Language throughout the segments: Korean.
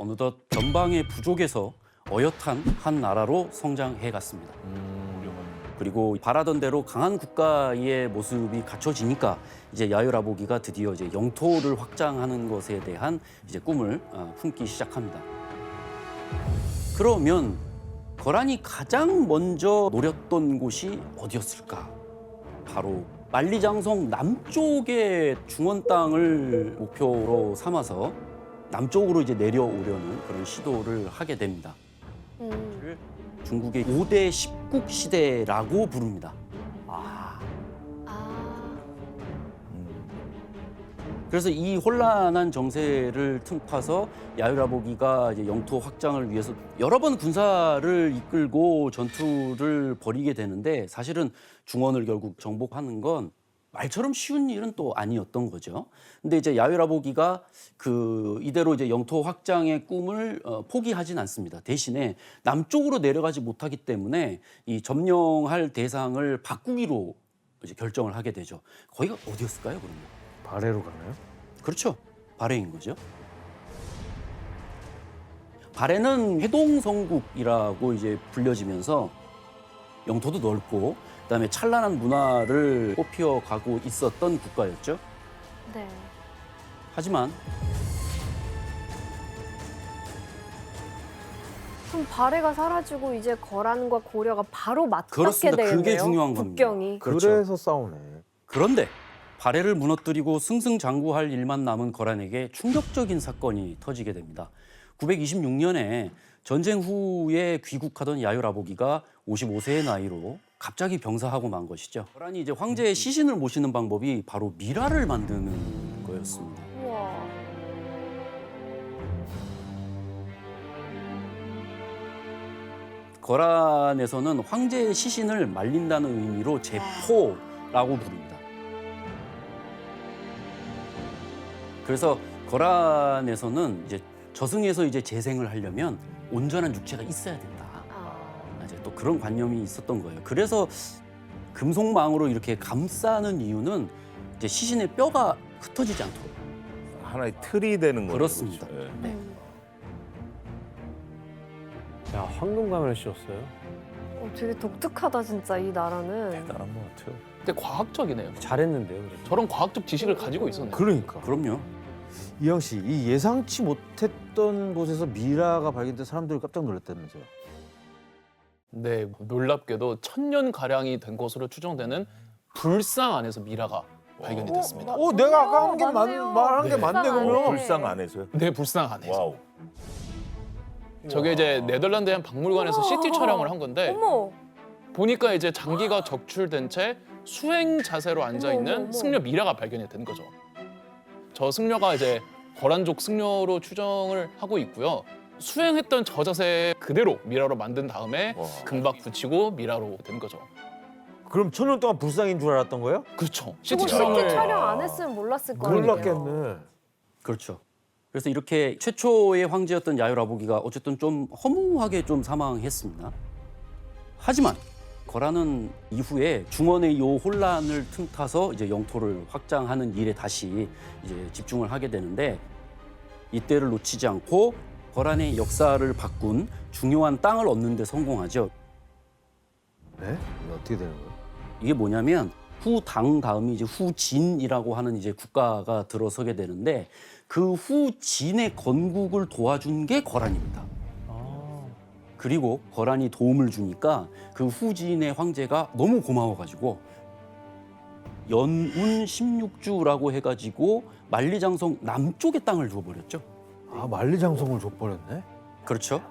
어느덧 전방의 부족에서 어엿한 한 나라로 성장해 갔습니다. 그리고 바라던 대로 강한 국가의 모습이 갖춰지니까 이제 야유라보기가 드디어 이제 영토를 확장하는 것에 대한 이제 꿈을 품기 시작합니다. 그러면 거란이 가장 먼저 노렸던 곳이 어디였을까? 바로 만리장성 남쪽의 중원 땅을 목표로 삼아서 남쪽으로 이제 내려오려는 그런 시도를 하게 됩니다. 중국의 5대 10국 시대라고 부릅니다. 그래서 이 혼란한 정세를 틈타서 야유라보기가 이제 영토 확장을 위해서 여러 번 군사를 이끌고 전투를 벌이게 되는데 사실은 중원을 결국 정복하는 건 말처럼 쉬운 일은 또 아니었던 거죠. 근데 이제 야유라보기가 이대로 이제 영토 확장의 꿈을 포기하진 않습니다. 대신에 남쪽으로 내려가지 못하기 때문에 이 점령할 대상을 바꾸기로 이제 결정을 하게 되죠. 거기가 어디였을까요, 그러면? 발해로 가나요? 그렇죠. 발해인 거죠. 발해는 해동성국이라고 이제 불려지면서 영토도 넓고 그다음에 찬란한 문화를 꽃피워 가고 있었던 국가였죠. 네. 하지만 그럼 발해가 사라지고 이제 거란과 고려가 바로 맞닿게 그렇습니다. 되겠네요. 그게 중요한 겁니다. 국경이. 그렇죠. 그래서 싸우네. 그런데 발해를 무너뜨리고 승승장구할 일만 남은 거란에게 충격적인 사건이 터지게 됩니다. 926년에 전쟁 후에 귀국하던 야유라보기가 55세의 나이로 갑자기 병사하고 만 것이죠. 거란이 이제 황제의 시신을 모시는 방법이 바로 미라를 만드는 거였습니다. 우와. 거란에서는 황제의 시신을 말린다는 의미로 제포라고 부릅니다. 그래서 거란에서는 이제 저승에서 이제 재생을 하려면 온전한 육체가 있어야 된다. 이제 또 그런 관념이 있었던 거예요. 그래서 금속망으로 이렇게 감싸는 이유는 이제 시신의 뼈가 흩어지지 않도록. 하나의 틀이 되는 거죠. 그렇습니다. 그렇죠. 예. 네. 야, 황금가면을 씌웠어요. 되게 독특하다 진짜 이 나라는. 대단한 것 같아요. 근데 과학적이네요. 잘했는데요, 그래도. 저런 과학적 지식을 가지고 있었네요. 그러니까. 그럼요. 이영 씨, 이 예상치 못했던 곳에서 미라가 발견돼 사람들이 깜짝 놀랐다면서요. 네, 놀랍게도 1000년 가량이 된 것으로 추정되는 불상 안에서 미라가 발견이 됐습니다. 내가 아까 한 게 맞네요. 말한 게 네. 맞네, 불상 그러면. 안에. 불상 안에서요? 네, 불상 안에서. 와우. 저게 이제 네덜란드의 한 박물관에서 CT 촬영을 한 건데 어머. 보니까 이제 장기가 적출된 채 수행 자세로 앉아 어머, 있는 어머. 승려 미라가 발견이 된 거죠. 저 승려가 이제 거란족 승려로 추정을 하고 있고요. 수행했던 저 자세 그대로 미라로 만든 다음에 와. 금박 붙이고 미라로 된 거죠. 그럼 1000년 동안 불상인 줄 알았던 거예요? 그렇죠. 저거 CT CT 촬영을 촬영 안 했으면 몰랐을 거 아니에요. 놀랐겠네. 그렇죠. 그래서 이렇게 최초의 황제였던 야유라보기가 어쨌든 좀 허무하게 좀 사망했습니다. 하지만 거란은 이후에 중원의 이 혼란을 틈타서 이제 영토를 확장하는 일에 다시 이제 집중을 하게 되는데 이때를 놓치지 않고 거란의 역사를 바꾼 중요한 땅을 얻는 데 성공하죠. 네? 이게 어떻게 되는 거예요? 이게 뭐냐면 후당 다음이 이제 후진이라고 하는 이제 국가가 들어서게 되는데 그 후진의 건국을 도와준 게 거란입니다. 그리고 거란이 도움을 주니까 그 후진의 황제가 너무 고마워가지고 연운 16주라고 해가지고 만리장성 남쪽의 땅을 줘버렸죠. 만리장성을 줘버렸네? 그렇죠.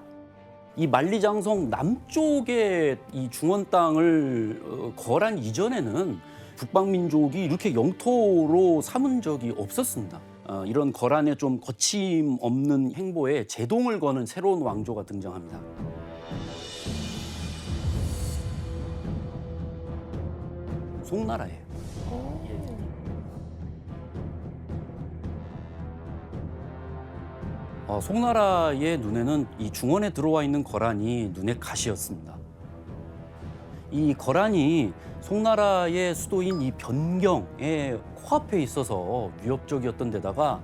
이 만리장성 남쪽의 이 중원 땅을 거란 이전에는 북방민족이 이렇게 영토로 삼은 적이 없었습니다. 이런 거란의 좀 거침없는 행보에 제동을 거는 새로운 왕조가 등장합니다. 송나라예요. 송나라의 눈에는 이 중원에 들어와 있는 거란이 눈의 가시였습니다. 이 거란이 송나라의 수도인 이 변경에 코앞에 있어서 위협적이었던 데다가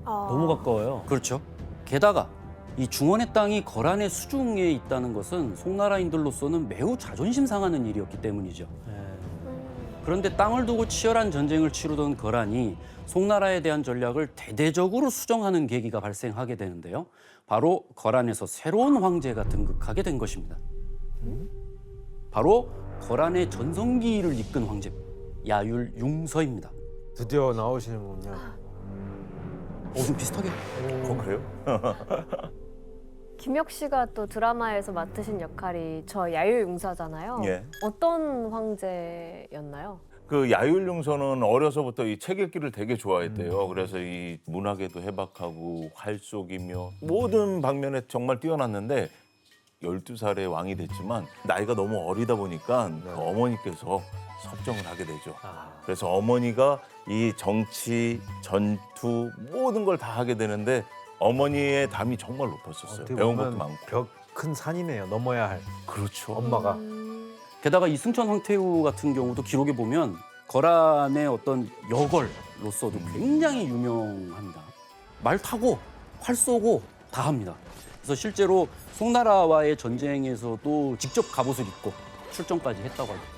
너무 가까워요. 그렇죠. 게다가 이 중원의 땅이 거란의 수중에 있다는 것은 송나라인들로서는 매우 자존심 상하는 일이었기 때문이죠. 그런데 땅을 두고 치열한 전쟁을 치르던 거란이 송나라에 대한 전략을 대대적으로 수정하는 계기가 발생하게 되는데요. 바로 거란에서 새로운 황제가 등극하게 된 것입니다. 바로 거란의 전성기를 이끈 황제 야율융서입니다. 드디어 나오시는군요. 좀 비슷하게. 그래요? 김혁 씨가 또 드라마에서 맡으신 역할이 저 야유용사잖아요. 예. 어떤 황제였나요? 그 야율용서는 어려서부터 이 책 읽기를 되게 좋아했대요. 그래서 이 문학에도 해박하고 활속이며 모든 방면에 정말 뛰어났는데 12살에 왕이 됐지만 나이가 너무 어리다 보니까 그 어머니께서 섭정을 하게 되죠. 그래서 어머니가 이 정치, 전투 모든 걸 다 하게 되는데 어머니의 담이 정말 높았었어요. 어떻게 배운 보면 것도 많고. 벽 큰 산이네요. 넘어야 할. 그렇죠. 엄마가. 게다가 이승천 황태후 같은 경우도 기록에 보면 거란의 어떤 여걸로서도 굉장히 유명합니다. 말 타고 활 쏘고 다 합니다. 그래서 실제로 송나라와의 전쟁에서도 직접 갑옷을 입고 출정까지 했다고 합니다.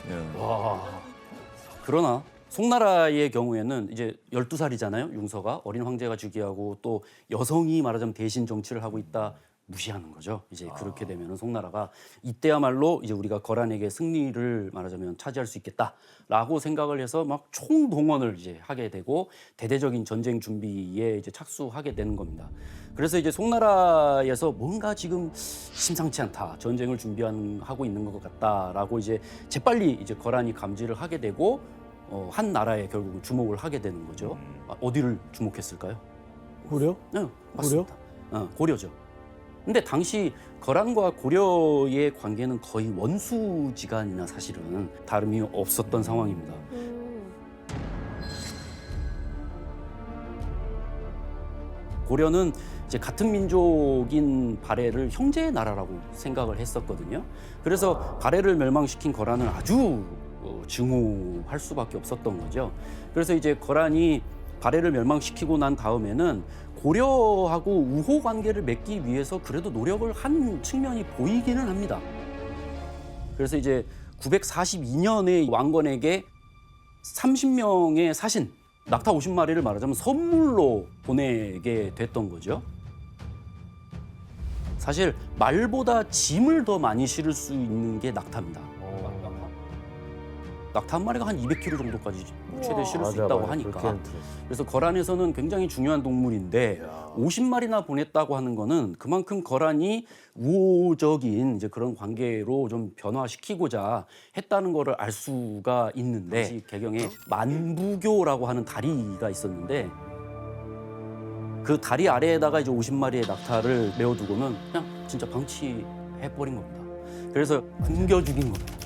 예. 와. 그러나 송나라의 경우에는 이제 12살이잖아요. 융서가 어린 황제가 즉위하고 또 여성이 말하자면 대신 정치를 하고 있다 무시하는 거죠. 이제 그렇게 되면은 송나라가 이때야말로 이제 우리가 거란에게 승리를 말하자면 차지할 수 있겠다라고 생각을 해서 막 총동원을 이제 하게 되고 대대적인 전쟁 준비에 이제 착수하게 되는 겁니다. 그래서 이제 송나라에서 뭔가 지금 심상치 않다, 전쟁을 준비하고 있는 것 같다라고 이제 재빨리 이제 거란이 감지를 하게 되고 한 나라에 결국은 주목을 하게 되는 거죠. 어디를 주목했을까요? 고려? 네, 맞습니다. 고려죠. 근데 당시 거란과 고려의 관계는 거의 원수지간이나 사실은 다름이 없었던 상황입니다. 고려는 이제 같은 민족인 발해를 형제의 나라라고 생각을 했었거든요. 그래서 발해를 멸망시킨 거란을 아주 증오할 수밖에 없었던 거죠. 그래서 이제 거란이 발해를 멸망시키고 난 다음에는 고려하고 우호 관계를 맺기 위해서 그래도 노력을 한 측면이 보이기는 합니다. 그래서 이제 942년에 왕건에게 30명의 사신, 낙타 50마리를 말하자면 선물로 보내게 됐던 거죠. 사실 말보다 짐을 더 많이 실을 수 있는 게 낙타입니다. 낙타 한 마리가 한 200kg 정도까지 최대 실을 수 있다고 하니까. 그래서 거란에서는 굉장히 중요한 동물인데 50마리나 보냈다고 하는 거는 그만큼 거란이 우호적인 이제 그런 관계로 좀 변화시키고자 했다는 거를 알 수가 있는데 개경에 만부교라고 하는 다리가 있었는데 그 다리 아래에다가 이제 50마리의 낙타를 메어두고는 그냥 진짜 방치해버린 겁니다. 그래서 굶겨 죽인 겁니다.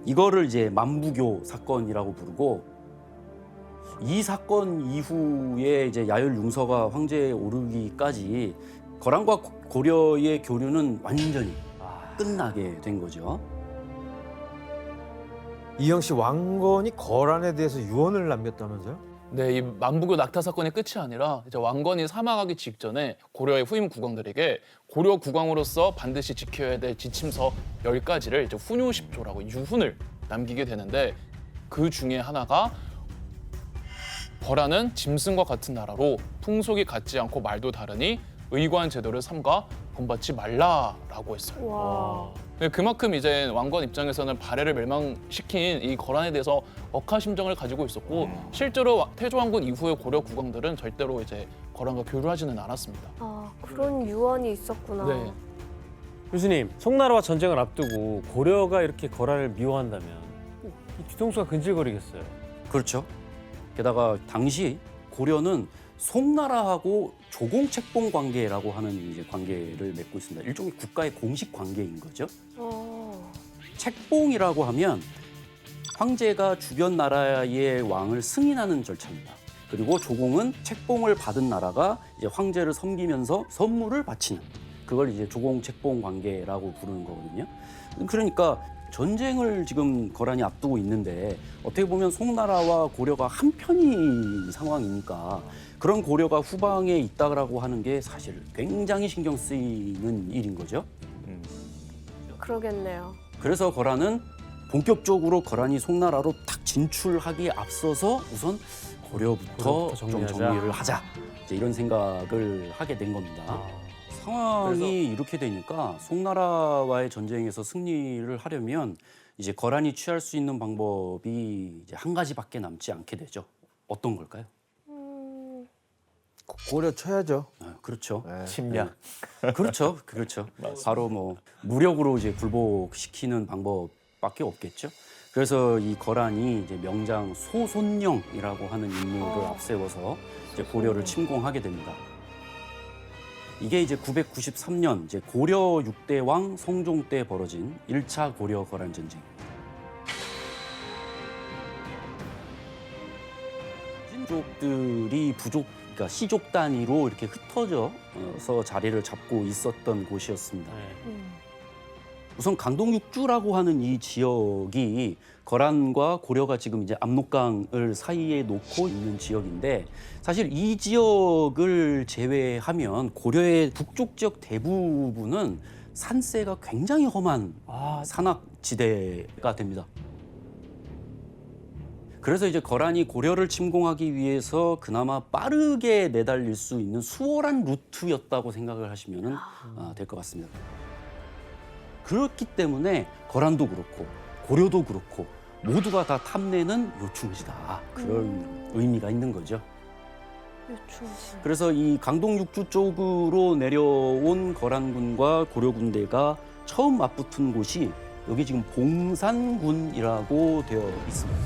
이거를 이제 만부교 사건이라고 부르고 이 사건 이후에 이제 야율융서가 황제에 오르기까지 거란과 고려의 교류는 완전히 끝나게 된 거죠. 이영 씨 왕건이 거란에 대해서 유언을 남겼다면서요? 네, 이 만부교 낙타 사건의 끝이 아니라 이제 왕건이 사망하기 직전에 고려의 후임 국왕들에게 고려 국왕으로서 반드시 지켜야 될 지침서 10가지를 이제 훈요십조라고 유훈을 남기게 되는데 그 중에 하나가 거란은 짐승과 같은 나라로 풍속이 같지 않고 말도 다르니 의관 제도를 삼가 본받지 말라라고 했어요. 와. 네, 그만큼 이제 왕건 입장에서는 발해를 멸망시킨 이 거란에 대해서 억하심정을 가지고 있었고 실제로 태조왕건 이후의 고려 국왕들은 절대로 이제 거란과 교류하지는 않았습니다. 아, 그런 유언이 있었구나. 네. 교수님, 송나라와 전쟁을 앞두고 고려가 이렇게 거란을 미워한다면 이 뒤통수가 근질거리겠어요. 그렇죠. 게다가 당시 고려는 송나라하고 조공책봉 관계라고 하는 이제 관계를 맺고 있습니다. 일종의 국가의 공식 관계인 거죠. 책봉이라고 하면 황제가 주변 나라의 왕을 승인하는 절차입니다. 그리고 조공은 책봉을 받은 나라가 이제 황제를 섬기면서 선물을 바치는 그걸 이제 조공책봉 관계라고 부르는 거거든요. 그러니까 전쟁을 지금 거란이 앞두고 있는데 어떻게 보면 송나라와 고려가 한 편인 상황이니까 그런 고려가 후방에 있다라고 하는 게 사실 굉장히 신경 쓰이는 일인 거죠. 그러겠네요. 그래서 거란은 본격적으로 거란이 송나라로 딱 진출하기에 앞서서 우선 고려부터 좀 정리하자. 정리를 하자. 이제 이런 생각을 하게 된 겁니다. 상황이 이렇게 되니까 송나라와의 전쟁에서 승리를 하려면 이제 거란이 취할 수 있는 방법이 이제 한 가지밖에 남지 않게 되죠. 어떤 걸까요? 고려 쳐야죠. 그렇죠. 네. 침략. 그렇죠. 그렇죠. 바로 뭐 무력으로 이제 굴복시키는 방법밖에 없겠죠. 그래서 이 거란이 이제 명장 소손영이라고 하는 인물을 앞세워서 이제 고려를 침공하게 됩니다. 이게 이제 993년 이제 고려 6대 왕 성종 때 벌어진 1차 고려 거란 전쟁. 신족들이 그러니까 시족 단위로 이렇게 흩어져서 자리를 잡고 있었던 곳이었습니다. 우선 강동 육주라고 하는 이 지역이 거란과 고려가 지금 이제 압록강을 사이에 놓고 있는 지역인데 사실 이 지역을 제외하면 고려의 북쪽 지역 대부분은 산세가 굉장히 험한 산악지대가 됩니다. 그래서 이제 거란이 고려를 침공하기 위해서 그나마 빠르게 내달릴 수 있는 수월한 루트였다고 생각을 하시면 될 것 같습니다. 그렇기 때문에 거란도 그렇고 고려도 그렇고 모두가 다 탐내는 요충지다. 그런 의미가 있는 거죠. 요충지. 그래서 이 강동 육주 쪽으로 내려온 거란군과 고려 군대가 처음 맞붙은 곳이 여기 지금 봉산군이라고 되어 있습니다.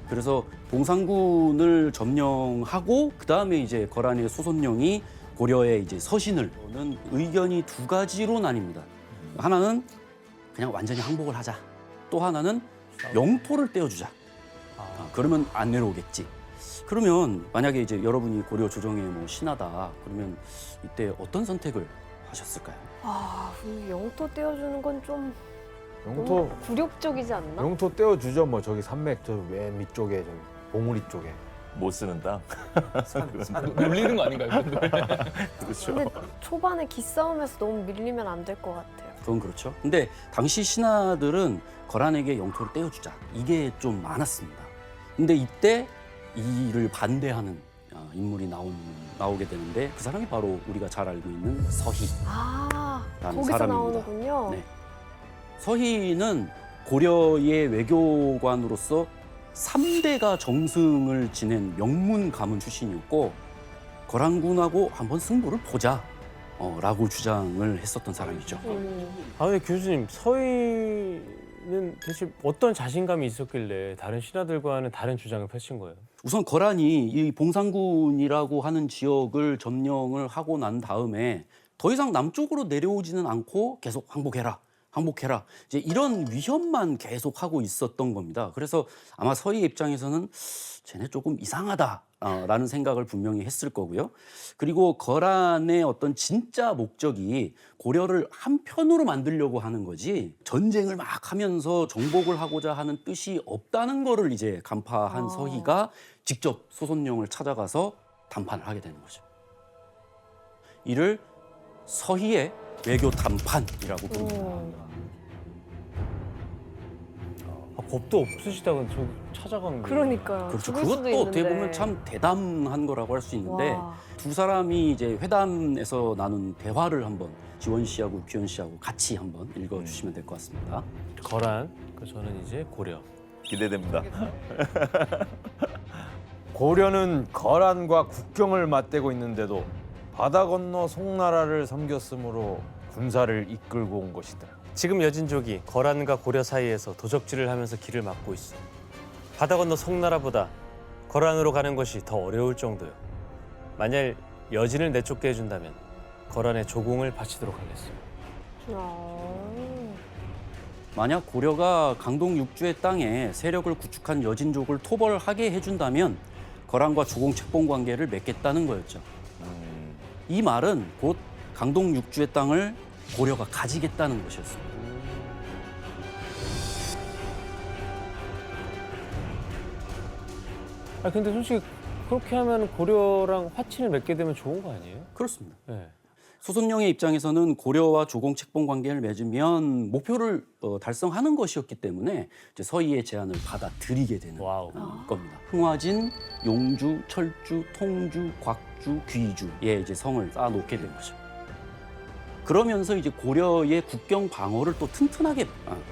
그래서 봉산군을 점령하고 그 다음에 이제 거란의 소손영이 고려에 이제 서신을는 의견이 두 가지로 나뉩니다. 하나는 그냥 완전히 항복을 하자. 또 하나는 영토를 떼어주자. 그러면 안 내려오겠지. 그러면 만약에 이제 여러분이 고려 조정의 뭐 신하다. 그러면 이때 어떤 선택을 하셨을까요? 영토 떼어주는 건 좀 영토 굴욕적이지 않나? 영토 떼어주죠. 뭐 저기 산맥 저 맨 밑쪽에 저기 봉우리 쪽에. 못 쓰는 땅. 놀리는 거 아닌가요? 그렇죠. 근데 초반에 기싸움에서 너무 밀리면 안 될 것 같아요. 그건 그렇죠. 근데 당시 신하들은 거란에게 영토를 떼어주자. 이게 좀 많았습니다. 근데 이때 이 일을 반대하는 인물이 나오게 되는데 그 사람이 바로 우리가 잘 알고 있는 서희. 라는 거기서 사람입니다. 나오는군요. 네. 서희는 고려의 외교관으로서 3대가 정승을 지낸 명문 가문 출신이었고 거란군하고 한번 승부를 보자 라고 주장을 했었던 사람이죠. 근데 교수님 서희는 대체 어떤 자신감이 있었길래 다른 신하들과는 다른 주장을 펼친 거예요? 우선 거란이 이 봉산군이라고 하는 지역을 점령을 하고 난 다음에 더 이상 남쪽으로 내려오지는 않고 계속 항복해라. 이제 이런 위협만 계속하고 있었던 겁니다. 그래서 아마 서희 입장에서는 쟤네 조금 이상하다라는 생각을 분명히 했을 거고요. 그리고 거란의 어떤 진짜 목적이 고려를 한편으로 만들려고 하는 거지 전쟁을 막 하면서 정복을 하고자 하는 뜻이 없다는 거를 이제 간파한 서희가 직접 소손영을 찾아가서談판을 하게 되는 거죠. 이를 서희의 외교談판이라고 부릅니다. 겁도 없으시다가 저 찾아간 게. 그러니까요. 그렇죠. 죽을 수도 그것도 어떻게 있는데. 보면 참 대담한 거라고 할 수 있는데 와. 두 사람이 이제 회담에서 나눈 대화를 한번 지원 씨하고 규현 씨하고 같이 한번 읽어주시면 될 것 같습니다. 거란, 저는 이제 고려. 기대됩니다. 고려는 거란과 국경을 맞대고 있는데도 바다 건너 송나라를 섬겼으므로 군사를 이끌고 온 것이다. 지금 여진족이 거란과 고려 사이에서 도적질을 하면서 길을 막고 있어. 바다 건너 송나라보다 거란으로 가는 것이 더 어려울 정도요. 만약 여진을 내쫓게 해준다면 거란의 조공을 바치도록 하겠어요. 만약 고려가 강동 육주의 땅에 세력을 구축한 여진족을 토벌하게 해준다면 거란과 조공 책봉 관계를 맺겠다는 거였죠. 이 말은 곧 강동 육주의 땅을 고려가 가지겠다는 것이었습니다. 아 근데 솔직히 그렇게 하면 고려랑 화친을 맺게 되면 좋은 거 아니에요? 그렇습니다. 네. 소선영의 입장에서는 고려와 조공 책봉 관계를 맺으면 목표를 달성하는 것이었기 때문에 이제 서희의 제안을 받아들이게 되는 와우. 겁니다. 흥화진, 용주, 철주, 통주, 곽주, 귀주에 이제 성을 쌓아놓게 된 거죠. 그러면서 이제 고려의 국경 방어를 또 튼튼하게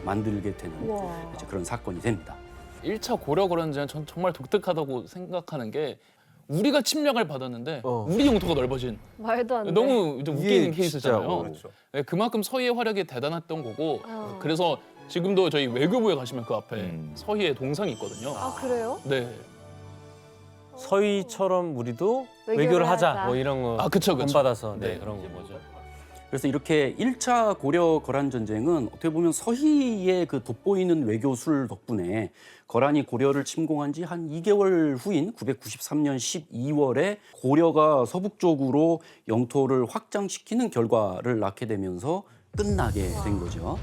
만들게 되는 우와. 이제 그런 사건이 됩니다. 1차 고려 거란전 전 정말 독특하다고 생각하는 게 우리가 침략을 받았는데 우리 영토가 넓어진 말도 안 돼. 너무 이제 웃기는 이게 케이스잖아요. 진짜 그렇죠. 네, 그만큼 서희의 활약이 대단했던 거고 어. 그래서 지금도 저희 외교부에 가시면 그 앞에 음. 서희의 동상이 있거든요. 아 그래요? 네. 서희처럼 우리도 외교를 외교를 하자. 하자. 뭐 이런 거. 아, 그쵸, 그쵸. 받아서 네. 그런 거죠. 그래서 이렇게 1차 고려 거란 전쟁은 어떻게 보면 서희의 그 돋보이는 외교술 덕분에 거란이 고려를 침공한 지 한 2개월 후인 993년 12월에 고려가 서북쪽으로 영토를 확장시키는 결과를 낳게 되면서 끝나게 된 거죠.